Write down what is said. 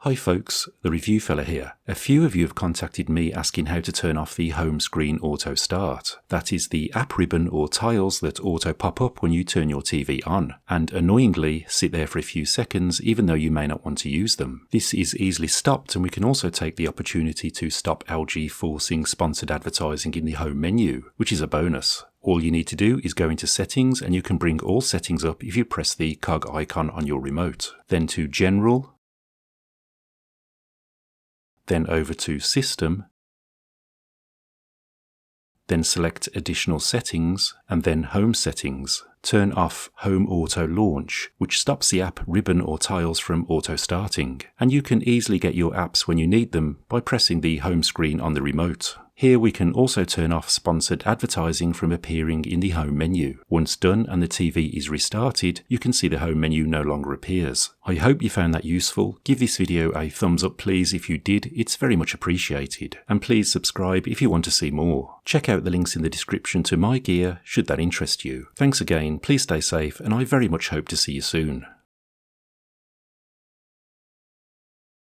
Hi folks, the review fella here. A few of you have contacted me asking how to turn off the home screen auto start. That is the app ribbon or tiles that auto pop up when you turn your TV on, and annoyingly sit there for a few seconds even though you may not want to use them. This is easily stopped, and we can also take the opportunity to stop LG forcing sponsored advertising in the home menu, which is a bonus. All you need to do is go into settings, and you can bring all settings up if you press the cog icon on your remote. Then to General, then over to System, then select Additional Settings, and then Home Settings. Turn off Home Auto Launch, which stops the app ribbon or tiles from auto starting, and you can easily get your apps when you need them by pressing the home screen on the remote. Here we can also turn off sponsored advertising from appearing in the home menu. Once done and the TV is restarted, you can see the home menu no longer appears. I hope you found that useful. Give this video a thumbs up please if you did, it's very much appreciated. And please subscribe if you want to see more. Check out the links in the description to my gear should that interest you. Thanks again, please stay safe, and I very much hope to see you soon.